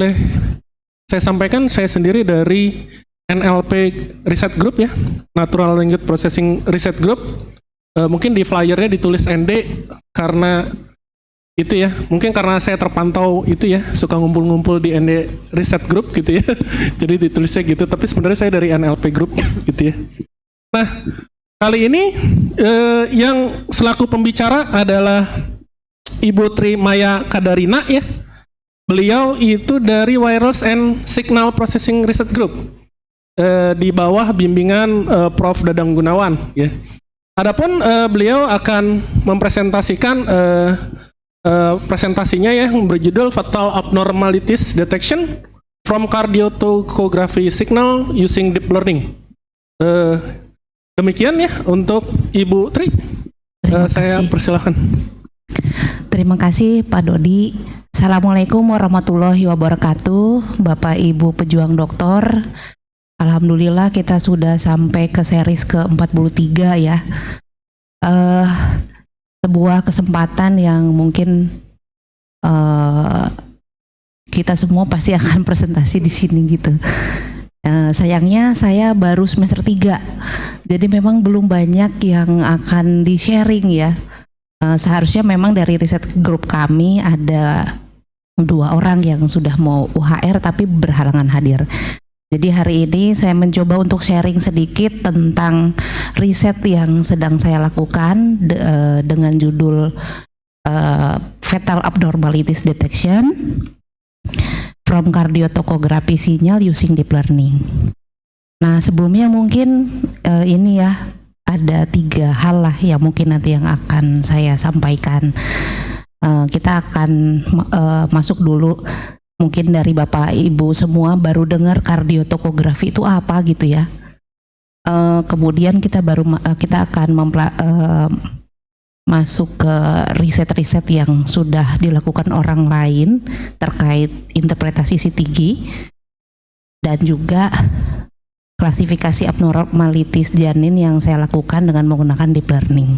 boleh saya sampaikan, saya sendiri dari NLP Research Group ya, Natural Language Processing Research Group. Mungkin di flyernya ditulis ND karena itu ya, mungkin karena saya terpantau itu ya, suka ngumpul-ngumpul di ND Research Group gitu ya. Jadi ditulisnya gitu, tapi sebenarnya saya dari NLP Group gitu ya. Nah, kali ini yang selaku pembicara adalah Ibu Tri Maya Kadarina ya. Beliau itu dari Wireless and Signal Processing Research Group di bawah bimbingan Prof. Dadang Gunawan ya. Adapun beliau akan mempresentasikan presentasinya ya, berjudul Fatal Abnormalities Detection from Cardiotocography Signal Using Deep Learning. Demikian ya untuk Ibu Tri. Saya persilahkan. Terima kasih Pak Dodi. Assalamualaikum warahmatullahi wabarakatuh, Bapak Ibu pejuang dokter. Alhamdulillah kita sudah sampai ke series ke-43 ya. Sebuah kesempatan yang mungkin kita semua pasti akan presentasi di sini gitu. Sayangnya saya baru semester 3, jadi memang belum banyak yang akan di-sharing ya. Seharusnya memang dari riset grup kami ada 2 orang yang sudah mau UHR tapi berhalangan hadir. Jadi hari ini saya mencoba untuk sharing sedikit tentang riset yang sedang saya lakukan dengan judul Fatal Abnormalities Detection from Cardiotocography Signal Using Deep Learning. Nah, sebelumnya mungkin ini ya, ada 3 hal lah yang mungkin nanti yang akan saya sampaikan. Kita akan masuk dulu, mungkin dari Bapak Ibu semua baru dengar kardiotokografi itu apa gitu ya. Kemudian kita akan masuk ke riset-riset yang sudah dilakukan orang lain terkait interpretasi CTG dan juga klasifikasi abnormalities janin yang saya lakukan dengan menggunakan deep learning.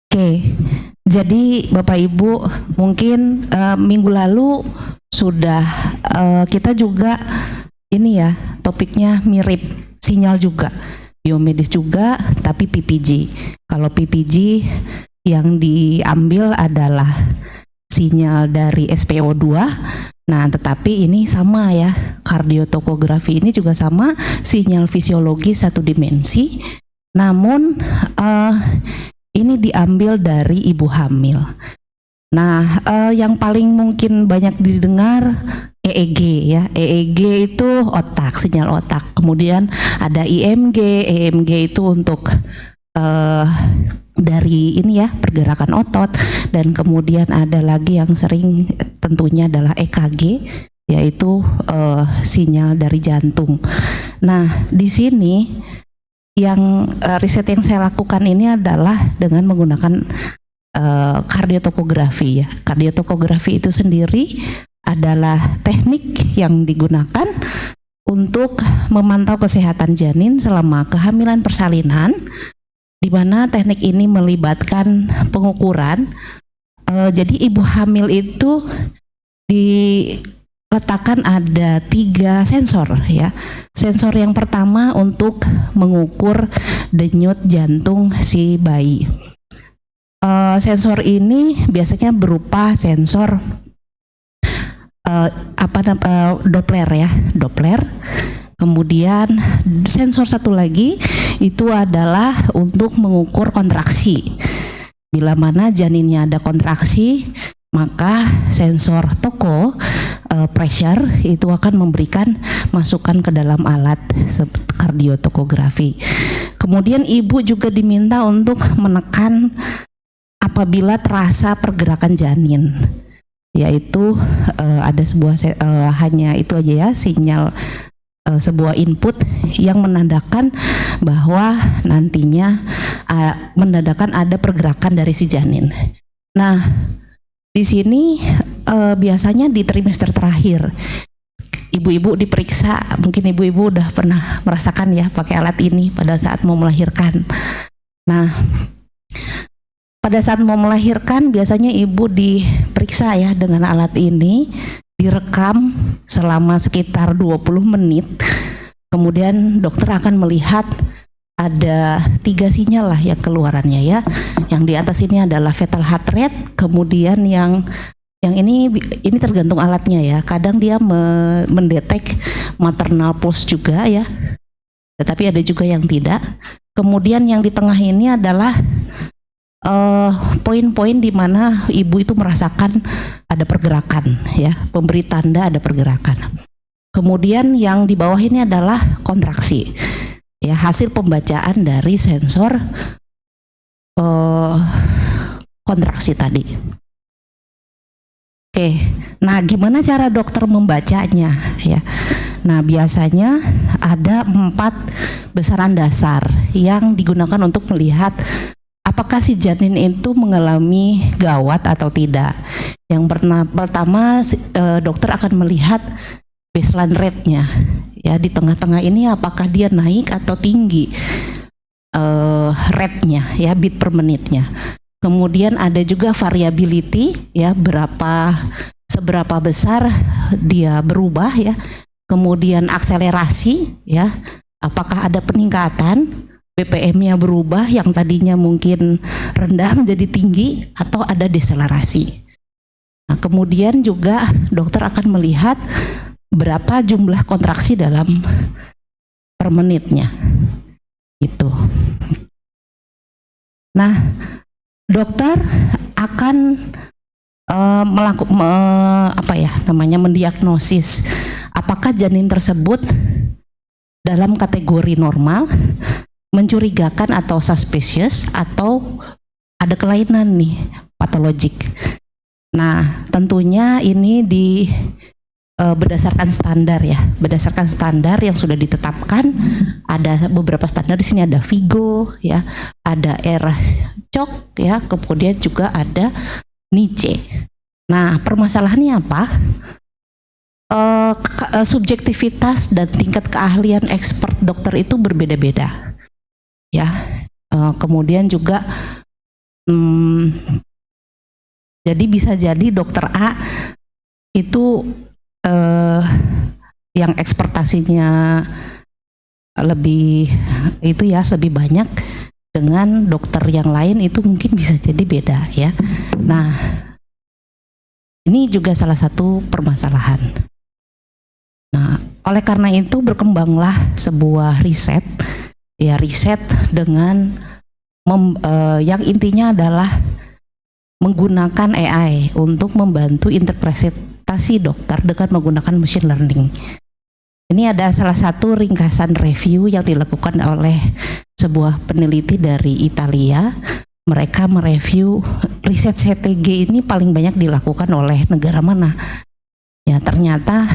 Oke, jadi Bapak Ibu mungkin minggu lalu sudah kita juga ini ya, topiknya mirip, sinyal juga, biomedis juga, tapi PPG. Kalau PPG yang diambil adalah sinyal dari SpO2. Nah, tetapi ini sama ya, kardiotokografi ini juga sama, sinyal fisiologis 1 dimensi, namun ini diambil dari ibu hamil. Nah, yang paling mungkin banyak didengar EEG ya, EEG itu otak, sinyal otak. Kemudian ada IMG, EMG itu untuk dari ini ya, pergerakan otot, dan kemudian ada lagi yang sering tentunya adalah EKG, yaitu sinyal dari jantung. Nah, di sini yang riset yang saya lakukan ini adalah dengan menggunakan kardiotokografi ya. Kardiotokografi itu sendiri adalah teknik yang digunakan untuk memantau kesehatan janin selama kehamilan persalinan, di mana teknik ini melibatkan pengukuran. Jadi ibu hamil itu diletakkan ada 3 sensor ya. Sensor yang pertama untuk mengukur denyut jantung si bayi. Sensor ini biasanya berupa sensor Doppler ya, Doppler. Kemudian sensor satu lagi itu adalah untuk mengukur kontraksi. Bila mana janinnya ada kontraksi, maka sensor toko pressure itu akan memberikan masukan ke dalam alat kardiotokografi. Kemudian ibu juga diminta untuk menekan apabila terasa pergerakan janin, yaitu ada sebuah hanya itu aja ya, sinyal sebuah input yang menandakan bahwa nantinya menandakan ada pergerakan dari si janin. Nah, di sini biasanya di trimester terakhir ibu-ibu diperiksa, mungkin ibu-ibu udah pernah merasakan ya pakai alat ini pada saat mau melahirkan. Nah, pada saat mau melahirkan biasanya ibu diperiksa ya dengan alat ini, direkam selama sekitar 20 menit. Kemudian dokter akan melihat ada 3 sinyal lah yang keluarannya ya. Yang di atas ini adalah fetal heart rate, kemudian yang ini tergantung alatnya ya. Kadang dia mendetek maternal pulse juga ya. Tetapi ada juga yang tidak. Kemudian yang di tengah ini adalah poin-poin di mana ibu itu merasakan ada pergerakan ya, pemberi tanda ada pergerakan. Kemudian yang di bawah ini adalah kontraksi ya, hasil pembacaan dari sensor kontraksi tadi. Oke, nah gimana cara dokter membacanya ya? Nah biasanya ada 4 besaran dasar yang digunakan untuk melihat apakah si janin itu mengalami gawat atau tidak. Yang pertama dokter akan melihat baseline rate-nya ya, di tengah-tengah ini apakah dia naik atau tinggi rate-nya ya, beat per menitnya. Kemudian ada juga variability ya, seberapa besar dia berubah ya. Kemudian akselerasi ya, apakah ada peningkatan, BPM-nya berubah yang tadinya mungkin rendah menjadi tinggi atau ada deselerasi. Nah, kemudian juga dokter akan melihat berapa jumlah kontraksi dalam per menitnya. Itu. Nah, dokter akan mendiagnosis apakah janin tersebut dalam kategori normal, mencurigakan atau suspicious, atau ada kelainan nih, patologik. Nah, tentunya ini berdasarkan standar ya, berdasarkan standar yang sudah ditetapkan. Ada beberapa standar di sini, ada Vigo ya, ada RCHOG ya, kemudian juga ada NICE. Nah, permasalahannya apa? Subjektivitas dan tingkat keahlian expert dokter itu berbeda-beda ya. Kemudian juga jadi bisa jadi dokter A itu yang ekspertasinya lebih lebih banyak, dengan dokter yang lain itu mungkin bisa jadi beda ya. Nah, ini juga salah satu permasalahan. Nah, oleh karena itu berkembanglah sebuah riset dengan yang intinya adalah menggunakan AI untuk membantu interpretasi dokter dengan menggunakan machine learning. Ini ada salah satu ringkasan review yang dilakukan oleh sebuah peneliti dari Italia. Mereka mereview riset CTG ini paling banyak dilakukan oleh negara mana. Ya, ternyata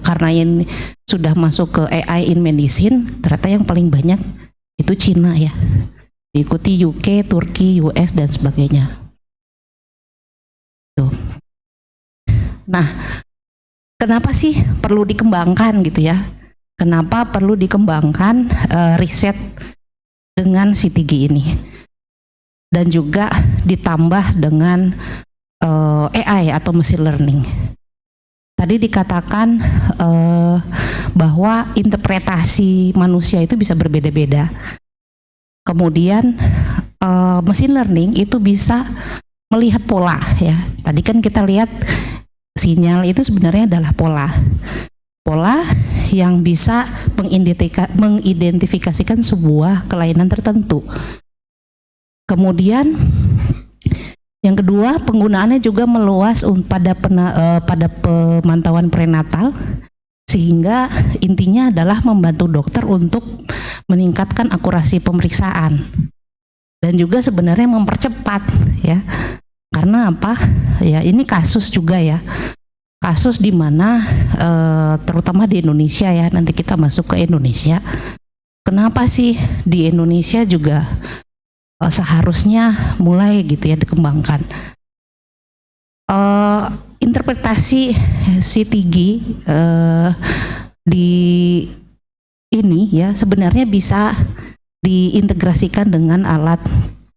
karena ini sudah masuk ke AI in medicine, ternyata yang paling banyak itu Cina ya. Diikuti UK, Turki, US dan sebagainya. Tuh. Nah, kenapa sih perlu dikembangkan gitu ya? Kenapa perlu dikembangkan riset dengan CTG ini? Dan juga ditambah dengan AI atau machine learning. Tadi dikatakan bahwa interpretasi manusia itu bisa berbeda-beda. Kemudian machine learning itu bisa melihat pola ya. Tadi kan kita lihat sinyal itu sebenarnya adalah pola yang bisa mengidentifikasikan sebuah kelainan tertentu. Kemudian yang kedua, penggunaannya juga meluas pada pemantauan prenatal, sehingga intinya adalah membantu dokter untuk meningkatkan akurasi pemeriksaan dan juga sebenarnya mempercepat ya. Karena apa? Ya, ini kasus juga ya. Kasus di mana terutama di Indonesia ya, nanti kita masuk ke Indonesia. Kenapa sih di Indonesia juga seharusnya mulai gitu ya dikembangkan interpretasi CTG di ini ya, sebenarnya bisa diintegrasikan dengan alat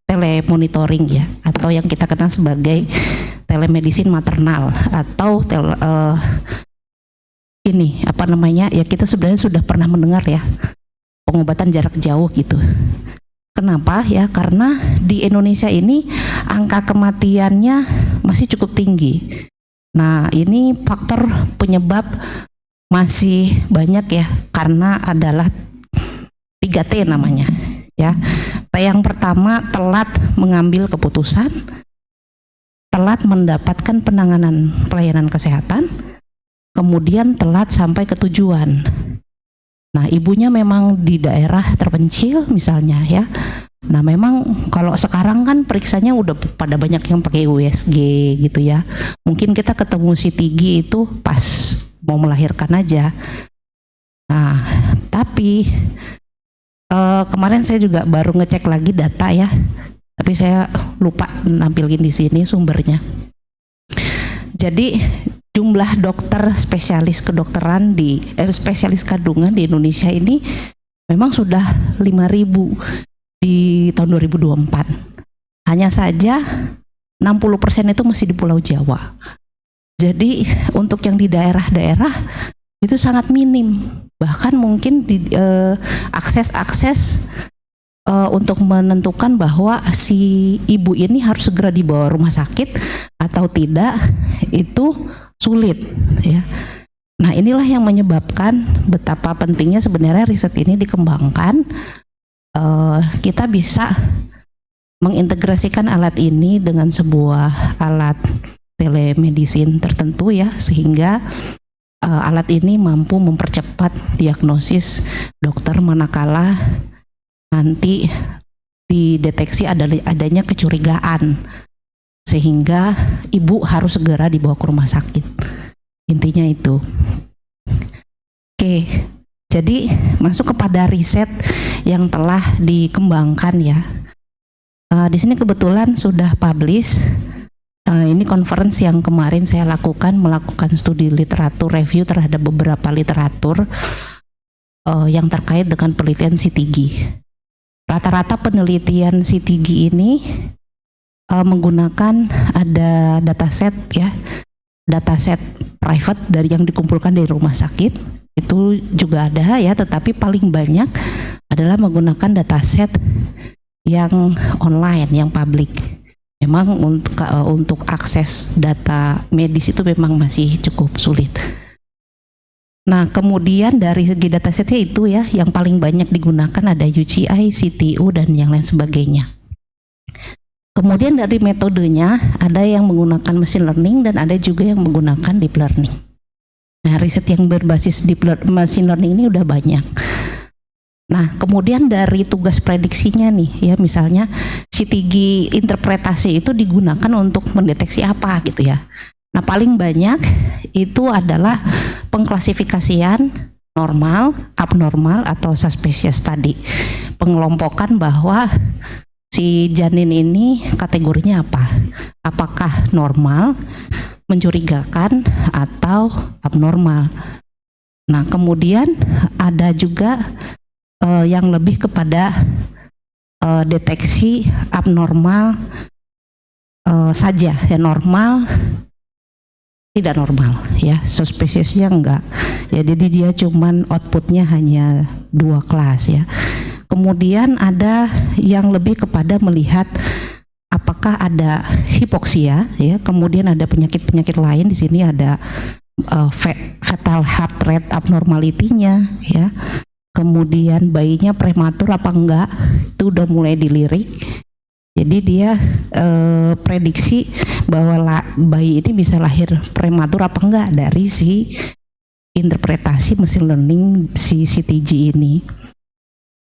telemonitoring ya, atau yang kita kenal sebagai telemedicine maternal atau ini apa namanya ya, kita sebenarnya sudah pernah mendengar ya, pengobatan jarak jauh gitu. Kenapa ya? Karena di Indonesia ini angka kematiannya masih cukup tinggi. Nah, ini faktor penyebab masih banyak ya, karena adalah 3T namanya ya. T yang pertama, telat mengambil keputusan, telat mendapatkan penanganan pelayanan kesehatan, kemudian telat sampai ke tujuan. Nah, ibunya memang di daerah terpencil misalnya ya. Nah, memang kalau sekarang kan periksanya udah pada banyak yang pakai USG gitu ya. Mungkin kita ketemu si Tigi itu pas mau melahirkan aja. Nah, tapi kemarin saya juga baru ngecek lagi data ya. Tapi saya lupa nampilin di sini sumbernya. Jadi jumlah dokter spesialis kedokteran spesialis kandungan di Indonesia ini memang sudah 5.000 di tahun 2024. Hanya saja 60% itu masih di Pulau Jawa. Jadi untuk yang di daerah-daerah itu sangat minim. Bahkan mungkin di akses untuk menentukan bahwa si ibu ini harus segera dibawa rumah sakit atau tidak itu sulit ya. Nah, inilah yang menyebabkan betapa pentingnya sebenarnya riset ini dikembangkan. Kita bisa mengintegrasikan alat ini dengan sebuah alat telemedicine tertentu ya, sehingga alat ini mampu mempercepat diagnosis dokter manakala nanti dideteksi adanya kecurigaan, sehingga ibu harus segera dibawa ke rumah sakit. Intinya itu. Oke, jadi masuk kepada riset yang telah dikembangkan ya. Di sini kebetulan sudah publish. Ini conference yang kemarin saya melakukan studi literatur review terhadap beberapa literatur yang terkait dengan penelitian CTG. Rata-rata penelitian CTG ini menggunakan ada dataset ya, dataset private dari yang dikumpulkan dari rumah sakit itu juga ada ya, tetapi paling banyak adalah menggunakan dataset yang online, yang publik. Memang untuk akses data medis itu memang masih cukup sulit. Nah, kemudian dari segi datasetnya itu ya, yang paling banyak digunakan ada UGI, CTU, dan yang lain sebagainya. Kemudian dari metodenya ada yang menggunakan machine learning dan ada juga yang menggunakan deep learning. Nah, riset yang berbasis deep machine learning ini udah banyak. Nah, kemudian dari tugas prediksinya nih ya, misalnya CTG interpretasi itu digunakan untuk mendeteksi apa gitu ya. Nah, paling banyak itu adalah pengklasifikasian normal, abnormal, atau suspicious tadi. Pengelompokan bahwa si janin ini kategorinya apa? Apakah normal, mencurigakan, atau abnormal? Nah, kemudian ada juga yang lebih kepada deteksi abnormal saja, ya normal, tidak normal ya, suspiciousnya enggak ya, jadi dia cuman outputnya hanya 2 kelas ya. Kemudian ada yang lebih kepada melihat apakah ada hipoksia ya, kemudian ada penyakit-penyakit lain. Di sini ada fetal heart rate abnormality-nya ya, kemudian bayinya prematur apa enggak, itu udah mulai dilirik. Jadi dia prediksi bahwa bayi ini bisa lahir prematur apa enggak dari si interpretasi machine learning si CTG ini.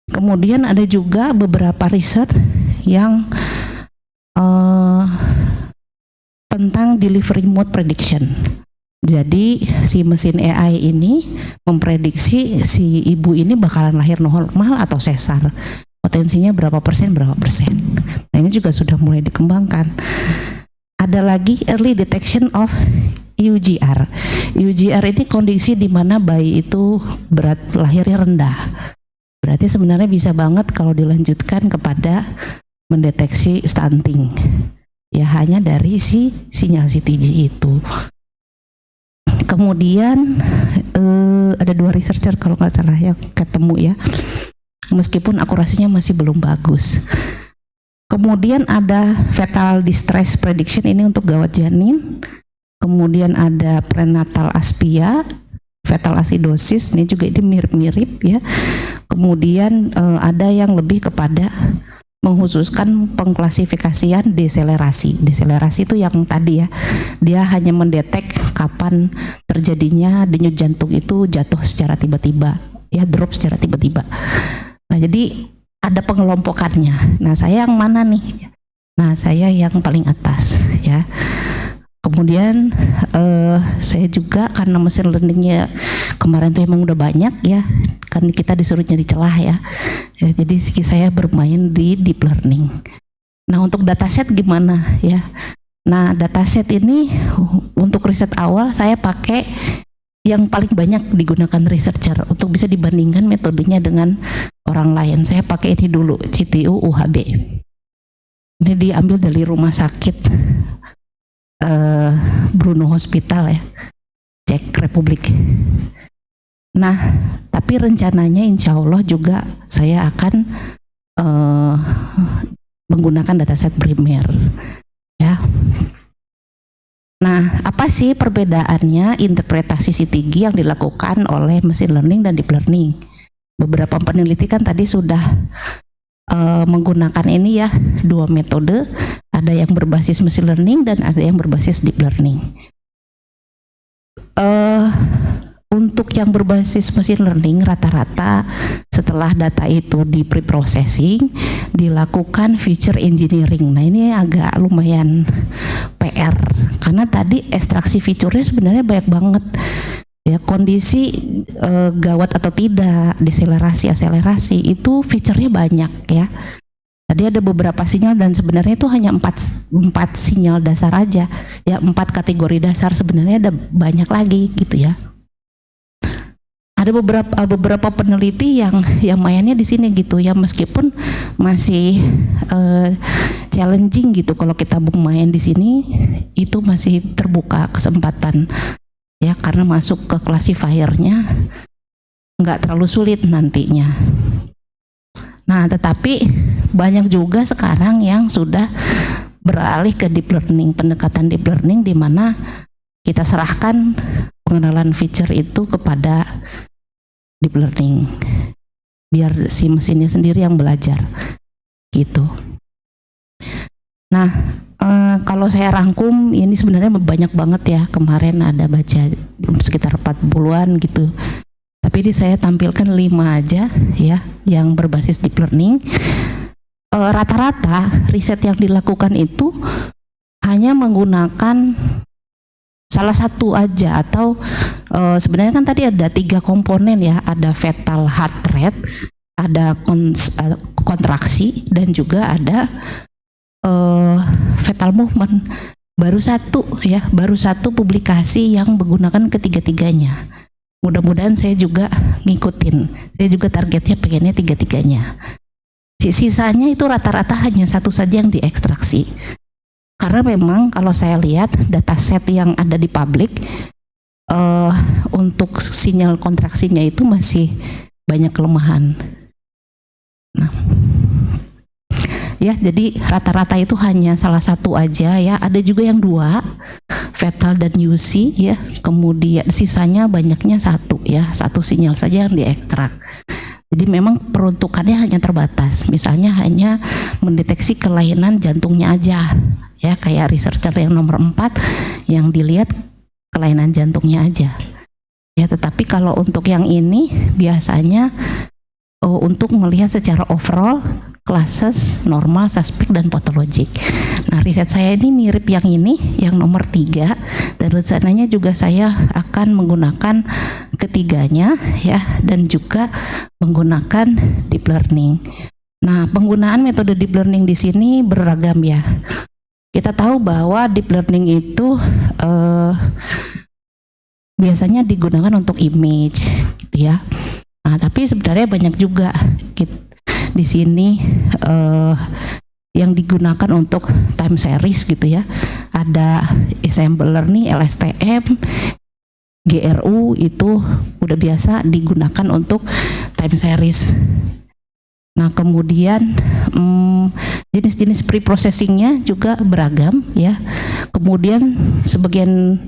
Kemudian ada juga beberapa riset yang tentang delivery mode prediction. Jadi si mesin AI ini memprediksi si ibu ini bakalan lahir normal atau sesar. Potensinya berapa persen. Nah, ini juga sudah mulai dikembangkan. Ada lagi early detection of UGR. UGR ini kondisi di mana bayi itu berat lahirnya rendah. Berarti sebenarnya bisa banget kalau dilanjutkan kepada mendeteksi stunting. ya hanya dari si sinyal CTG itu. Kemudian ada 2 researcher kalau nggak salah yang ketemu ya, meskipun akurasinya masih belum bagus. Kemudian ada fetal distress prediction, ini untuk gawat janin. Kemudian ada prenatal aspia, fetal acidosis, ini juga ini mirip-mirip ya. Kemudian ada yang lebih kepada mengkhususkan pengklasifikasian deselerasi. Deselerasi itu yang tadi ya, dia hanya mendetek kapan terjadinya denyut jantung itu jatuh secara tiba-tiba, ya drop secara tiba-tiba. Nah jadi ada pengelompokannya. Nah saya yang mana nih? Nah saya yang paling atas ya. Kemudian saya juga karena mesin learningnya kemarin tuh emang udah banyak ya, kan kita disuruh nyari celah ya, jadi saya bermain di deep learning. Nah untuk dataset gimana ya? Nah dataset ini untuk riset awal saya pakai yang paling banyak digunakan researcher untuk bisa dibandingkan metodenya dengan orang lain. Saya pakai ini dulu, CTU UHB. Ini diambil dari rumah sakit Bruno Hospital ya, Czech Republic. Nah, tapi rencananya insya Allah juga saya akan menggunakan dataset primer ya. Nah, apa sih perbedaannya interpretasi CTG yang dilakukan oleh machine learning dan deep learning? Beberapa peneliti kan tadi sudah menggunakan ini ya, 2 metode, ada yang berbasis machine learning dan ada yang berbasis deep learning. Untuk yang berbasis machine learning rata-rata setelah data itu di pre-processing dilakukan feature engineering. Nah ini agak lumayan PR karena tadi ekstraksi fiturnya sebenarnya banyak banget ya, kondisi gawat atau tidak, deselerasi, akselerasi itu fiturnya banyak ya. Tadi ada beberapa sinyal dan sebenarnya itu hanya 4 sinyal dasar aja ya, 4 kategori dasar, sebenarnya ada banyak lagi gitu ya. Ada beberapa peneliti yang mainnya di sini gitu ya, meskipun masih challenging gitu kalau kita bermain di sini, itu masih terbuka kesempatan ya, karena masuk ke classifiernya nggak terlalu sulit nantinya. Nah tetapi banyak juga sekarang yang sudah beralih ke deep learning, pendekatan deep learning di mana kita serahkan pengenalan feature itu kepada deep learning biar si mesinnya sendiri yang belajar gitu. Nah kalau saya rangkum ini sebenarnya banyak banget ya, kemarin ada baca sekitar 40-an gitu, tapi ini saya tampilkan 5 aja ya yang berbasis deep learning. Rata-rata riset yang dilakukan itu hanya menggunakan salah satu aja atau sebenarnya kan tadi ada 3 komponen ya, ada fetal heart rate, ada kontraksi dan juga ada fetal movement. Baru satu publikasi yang menggunakan ketiga-tiganya. Mudah-mudahan saya juga ngikutin, saya juga targetnya pengennya 3-tiganya. Sisanya itu rata-rata hanya satu saja yang diekstraksi. Karena memang kalau saya lihat dataset yang ada di publik untuk sinyal kontraksinya itu masih banyak kelemahan. Nah, ya jadi rata-rata itu hanya salah satu aja ya. Ada juga yang 2, fetal dan UC ya. Kemudian sisanya banyaknya 1 ya, 1 sinyal saja yang diekstrak. Jadi memang peruntukannya hanya terbatas, misalnya hanya mendeteksi kelainan jantungnya aja ya, kayak researcher yang nomor 4 yang dilihat kelainan jantungnya aja ya. Tetapi kalau untuk yang ini biasanya untuk melihat secara overall classes, normal, suspek, dan patologik. Nah riset saya ini mirip yang ini, yang nomor 3, dan rencananya juga saya akan menggunakan ketiganya ya, dan juga menggunakan deep learning. Nah penggunaan metode deep learning di sini beragam ya. Kita tahu bahwa deep learning itu biasanya digunakan untuk image gitu ya. Nah tapi sebenarnya banyak juga di sini yang digunakan untuk time series gitu ya. Ada assembler nih, LSTM, GRU itu udah biasa digunakan untuk time series. Nah kemudian jenis-jenis pre-processingnya juga beragam ya. Kemudian sebagian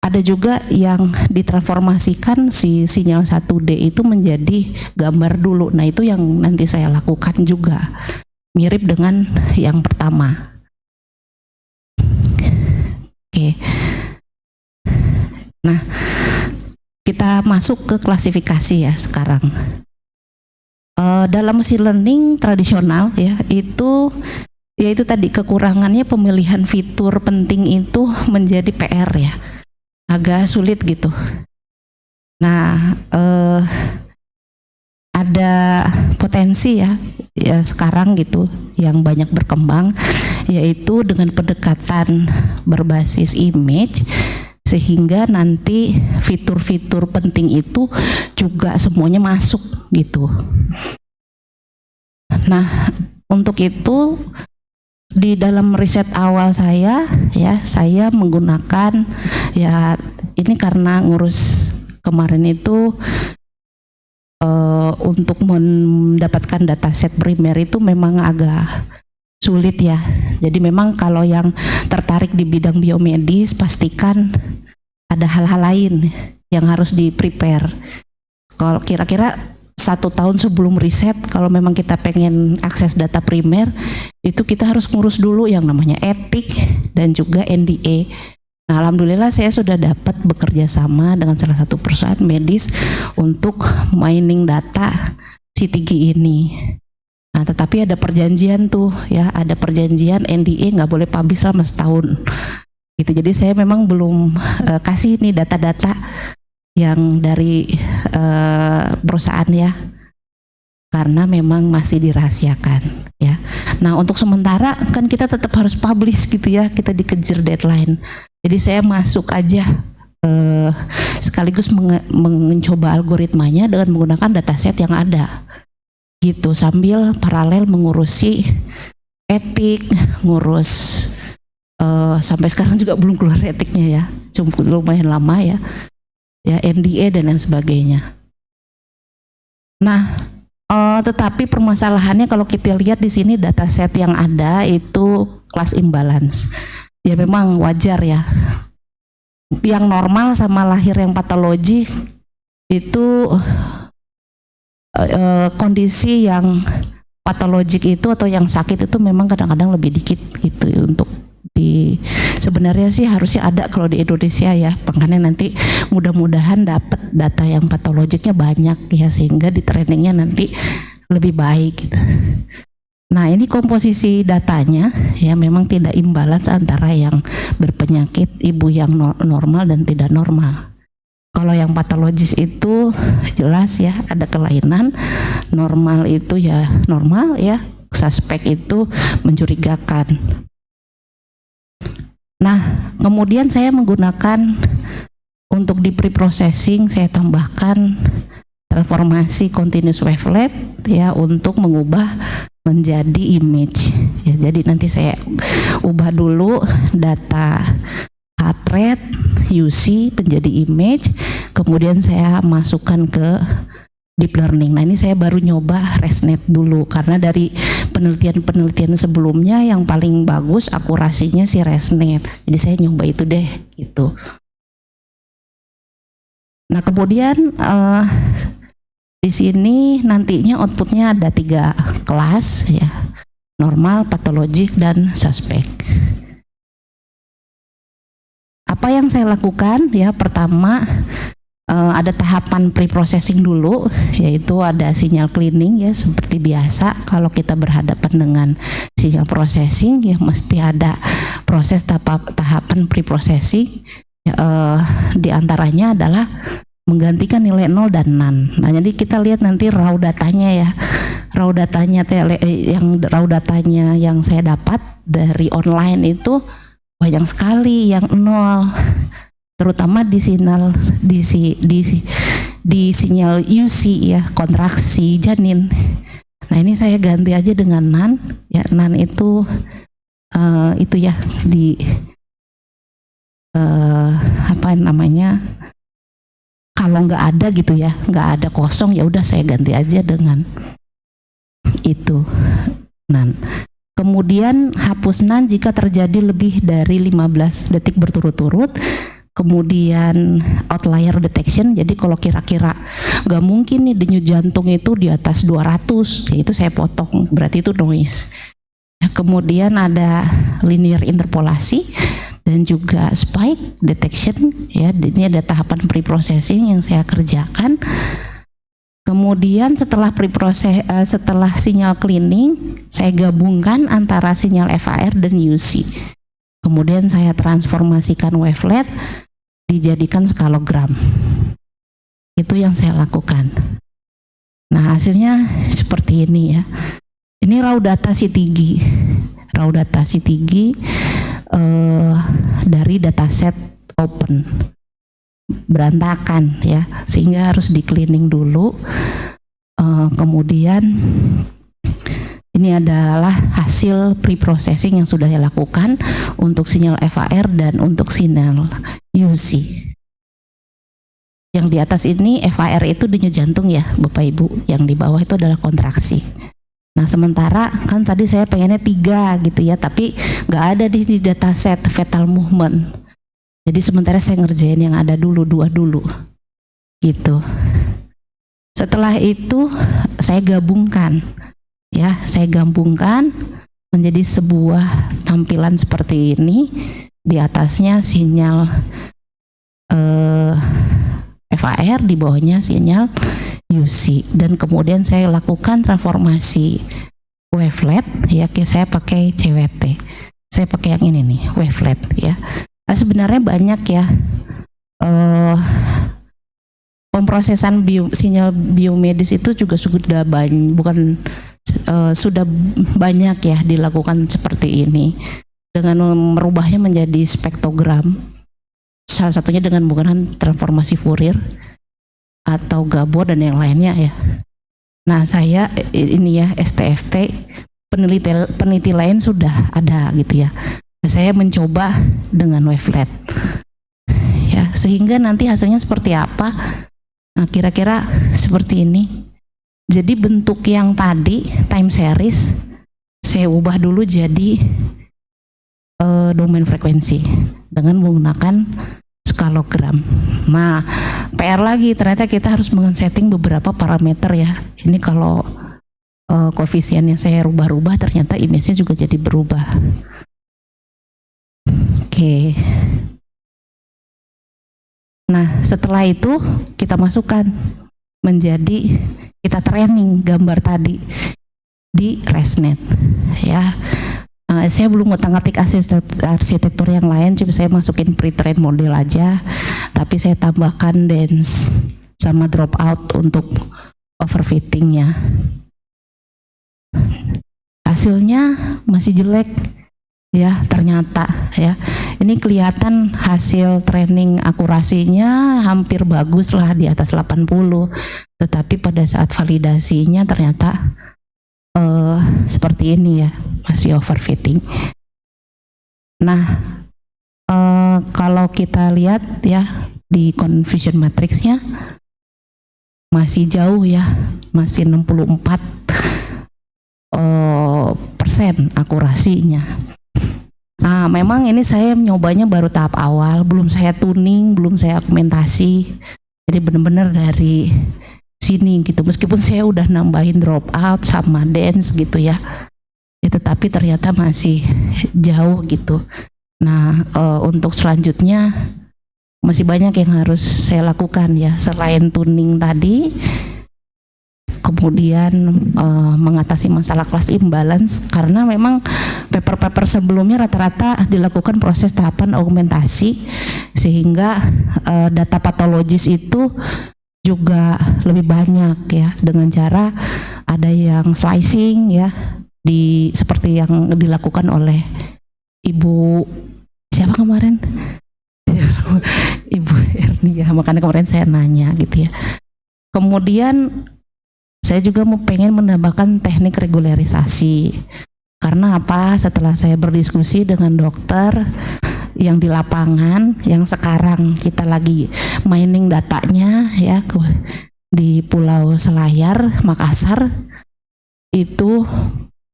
ada juga yang ditransformasikan si sinyal 1D itu menjadi gambar dulu. Nah itu yang nanti saya lakukan juga. Mirip dengan yang pertama. Oke. Nah, kita masuk ke klasifikasi ya sekarang. Dalam machine learning tradisional ya itu yaitu tadi kekurangannya pemilihan fitur penting itu menjadi PR ya, agak sulit gitu. Nah, ada potensi ya sekarang gitu yang banyak berkembang, yaitu dengan pendekatan berbasis image, sehingga nanti fitur-fitur penting itu juga semuanya masuk gitu. Nah untuk itu di dalam riset awal saya ya, saya menggunakan ya ini karena ngurus kemarin itu untuk mendapatkan dataset primer itu memang agak sulit ya. Jadi memang kalau yang tertarik di bidang biomedis pastikan ada hal-hal lain yang harus di prepare. Kalau kira-kira 1 tahun sebelum riset, kalau memang kita pengen akses data primer, itu kita harus ngurus dulu yang namanya etik dan juga NDA. Nah, alhamdulillah saya sudah dapat bekerja sama dengan salah satu perusahaan medis untuk mining data C3 ini. Nah, tetapi ada perjanjian tuh ya, ada perjanjian NDA nggak boleh publish selama setahun. Gitu. Jadi saya memang belum kasih nih data-data yang dari perusahaan ya, karena memang masih dirahasiakan ya. Nah, untuk sementara kan kita tetap harus publish gitu ya, kita dikejar deadline. Jadi saya masuk aja sekaligus mencoba algoritmanya dengan menggunakan dataset yang ada gitu, sambil paralel mengurusi etik, ngurus sampai sekarang juga belum keluar etiknya ya, cuma lumayan lama ya, NDA dan lain sebagainya. Nah, tetapi permasalahannya kalau kita lihat di sini dataset yang ada itu class imbalance. Ya memang wajar ya. Yang normal sama lahir yang patologi itu kondisi yang patologik itu atau yang sakit itu memang kadang-kadang lebih dikit gitu untuk sebenarnya sih harusnya ada kalau di Indonesia ya, makanya nanti mudah-mudahan dapat data yang patologiknya banyak ya, sehingga di trainingnya nanti lebih baik gitu. Nah ini komposisi datanya ya memang tidak imbalance antara yang berpenyakit, ibu yang normal dan tidak normal. Kalau yang patologis itu jelas ya ada kelainan, normal itu ya normal ya, suspek itu mencurigakan. Nah kemudian saya menggunakan untuk di pre-processing, saya tambahkan transformasi continuous wavelet ya untuk mengubah menjadi image ya. Jadi nanti saya ubah dulu data heart rate UC menjadi image, kemudian saya masukkan ke deep learning. Nah ini saya baru nyoba ResNet dulu karena dari penelitian sebelumnya yang paling bagus akurasinya si ResNet, jadi saya nyoba itu deh gitu. Nah kemudian di sini nantinya outputnya ada 3 kelas ya, normal, patologik, dan suspek. Apa yang saya lakukan ya, pertama ada tahapan pre-processing dulu, yaitu ada sinyal cleaning ya, seperti biasa kalau kita berhadapan dengan sinyal processing ya mesti ada proses tahapan pre-processing di antaranya adalah menggantikan nilai 0 dan none. Nah, jadi kita lihat nanti raw datanya ya. Raw datanya yang saya dapat dari online itu banyak sekali yang 0. Terutama di sinyal UC ya, kontraksi janin. Nah ini saya ganti aja dengan none. Ya none itu ya di apa namanya? Kalau nggak ada gitu ya, nggak ada kosong, ya udah saya ganti aja dengan itu none. Kemudian hapus none jika terjadi lebih dari 15 detik berturut-turut. Kemudian outlier detection, jadi kalau kira-kira nggak mungkin nih denyut jantung itu di atas 200, ya itu saya potong, berarti itu noise. Kemudian ada linear interpolasi dan juga spike detection, ya ini ada tahapan pre-processing yang saya kerjakan. Kemudian setelah setelah sinyal cleaning, saya gabungkan antara sinyal FAR dan UC. Kemudian saya transformasikan wavelet dijadikan skalogram. Itu yang saya lakukan. Nah hasilnya seperti ini ya. Ini raw data CTG. Raw data CTG dari dataset open. Berantakan ya, sehingga harus di cleaning dulu. Kemudian ini adalah hasil pre-processing yang sudah saya lakukan untuk sinyal FAR dan untuk sinyal UC. Yang di atas ini FAR itu denyut jantung ya Bapak Ibu, yang di bawah itu adalah kontraksi. Nah sementara kan tadi saya pengennya 3 gitu ya, tapi nggak ada di dataset fetal movement. Jadi sementara saya ngerjain yang ada dulu, 2 dulu gitu. Setelah itu saya gabungkan. Ya, saya gabungkan menjadi sebuah tampilan seperti ini. Di atasnya sinyal FAR, di bawahnya sinyal UC. Dan kemudian saya lakukan transformasi wavelet, ya saya pakai CWT. Saya pakai yang ini nih, wavelet ya. Nah, sebenarnya banyak ya pemrosesan sinyal biomedis itu juga sudah banyak, sudah banyak ya dilakukan seperti ini dengan merubahnya menjadi spektrogram, salah satunya dengan menggunakan transformasi Fourier atau Gabor dan yang lainnya ya. Nah saya ini ya STFT, peneliti lain sudah ada gitu ya. Nah, saya mencoba dengan wavelet ya, sehingga nanti hasilnya seperti apa. Nah kira-kira seperti ini. Jadi bentuk yang tadi time series saya ubah dulu jadi domain frekuensi dengan menggunakan skalogram. Nah PR lagi, ternyata kita harus men-setting beberapa parameter ya. Ini kalau koefisiennya saya rubah-rubah, ternyata image-nya juga jadi berubah. Oke. Nah setelah itu kita masukkan menjadi, kita training gambar tadi di ResNet ya. Saya belum ngotak-ngatik arsitektur yang lain, cuma saya masukin pre-train model aja, tapi saya tambahkan dense sama dropout untuk overfittingnya. Hasilnya masih jelek ya ternyata ya. Ini kelihatan hasil training akurasinya hampir bagus lah, di atas 80, tetapi pada saat validasinya ternyata seperti ini ya, masih overfitting. Nah kalau kita lihat ya di confusion matrixnya masih jauh ya, masih 64% akurasinya. Nah memang ini saya nyobanya baru tahap awal, belum saya tuning, belum saya argumentasi, jadi benar-benar dari sini gitu. Meskipun saya udah nambahin dropout sama dance gitu ya, tetapi ternyata masih jauh gitu. Nah untuk selanjutnya masih banyak yang harus saya lakukan ya, selain tuning tadi, kemudian mengatasi masalah class imbalance, karena memang paper-paper sebelumnya rata-rata dilakukan proses tahapan augmentasi, sehingga data patologis itu juga lebih banyak ya, dengan cara ada yang slicing ya, seperti yang dilakukan oleh Ibu siapa kemarin? Ibu Ernia, makanya kemarin saya nanya gitu ya. Kemudian Saya juga pengen menambahkan teknik regularisasi. Karena apa? Setelah saya berdiskusi dengan dokter yang di lapangan, yang sekarang kita lagi mining datanya ya di Pulau Selayar, Makassar, itu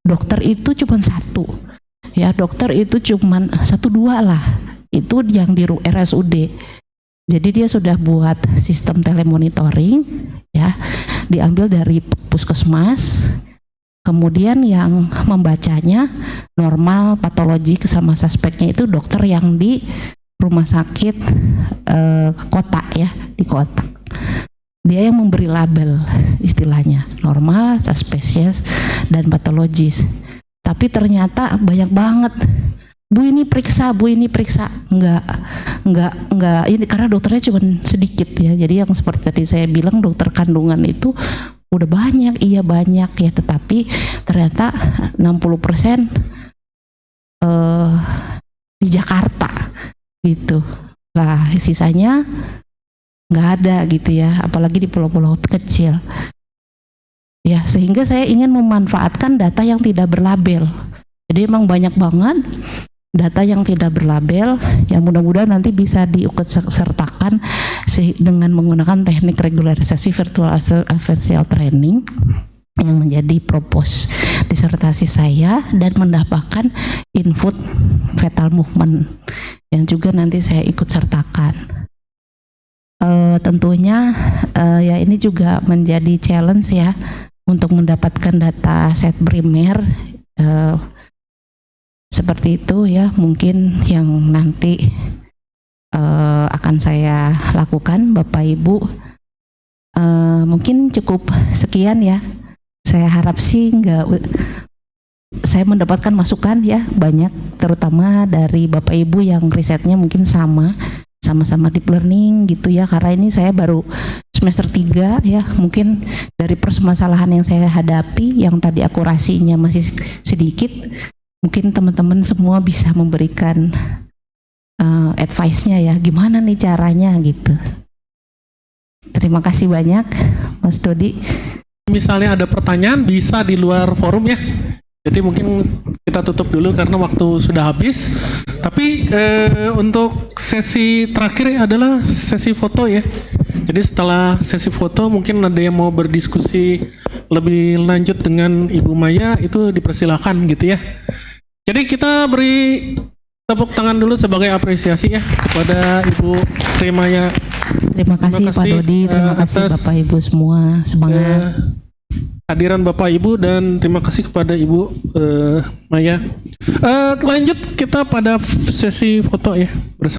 dokter itu cuma satu. Ya, dokter itu cuma 1-2 lah. Itu yang di RSUD. Jadi dia sudah buat sistem telemonitoring, ya, diambil dari puskesmas. Kemudian yang membacanya normal, patologi sama suspeknya itu dokter yang di rumah sakit kota ya, di kota. Dia yang memberi label istilahnya, normal, suspesies, dan patologis. Tapi ternyata banyak banget. Bu ini periksa, enggak ini karena dokternya cuma sedikit ya. Jadi yang seperti tadi saya bilang dokter kandungan itu udah banyak, iya banyak ya, tetapi ternyata 60% di Jakarta gitu. Lah sisanya nggak ada gitu ya, apalagi di pulau-pulau kecil. Ya, sehingga saya ingin memanfaatkan data yang tidak berlabel. Jadi emang banyak banget data yang tidak berlabel yang mudah-mudahan nanti bisa diikut sertakan dengan menggunakan teknik regularisasi virtual adversarial training yang menjadi propos disertasi saya, dan mendapatkan input fetal movement yang juga nanti saya ikut sertakan. Tentunya ya ini juga menjadi challenge ya untuk mendapatkan data set primer seperti itu ya, mungkin yang nanti akan saya lakukan Bapak Ibu. Mungkin cukup sekian ya. Saya harap sih saya mendapatkan masukan ya banyak, terutama dari Bapak Ibu yang risetnya mungkin sama-sama deep learning gitu ya, karena ini saya baru semester 3 ya, mungkin dari permasalahan yang saya hadapi yang tadi akurasinya masih sedikit, mungkin teman-teman semua bisa memberikan advice-nya ya, gimana nih caranya gitu. Terima kasih banyak Mas Dodi. Misalnya ada pertanyaan bisa di luar forum ya. Jadi mungkin kita tutup dulu karena waktu sudah habis. Tapi untuk sesi terakhir adalah sesi foto ya. Jadi setelah sesi foto mungkin ada yang mau berdiskusi lebih lanjut dengan Ibu Maya, itu dipersilahkan gitu ya. Jadi kita beri tepuk tangan dulu sebagai apresiasi ya kepada Ibu Maya. Terima kasih Pak Dodi, terima kasih Bapak Ibu semua, semangat. Hadiran Bapak Ibu, dan terima kasih kepada Ibu Maya. Lanjut kita pada sesi foto ya.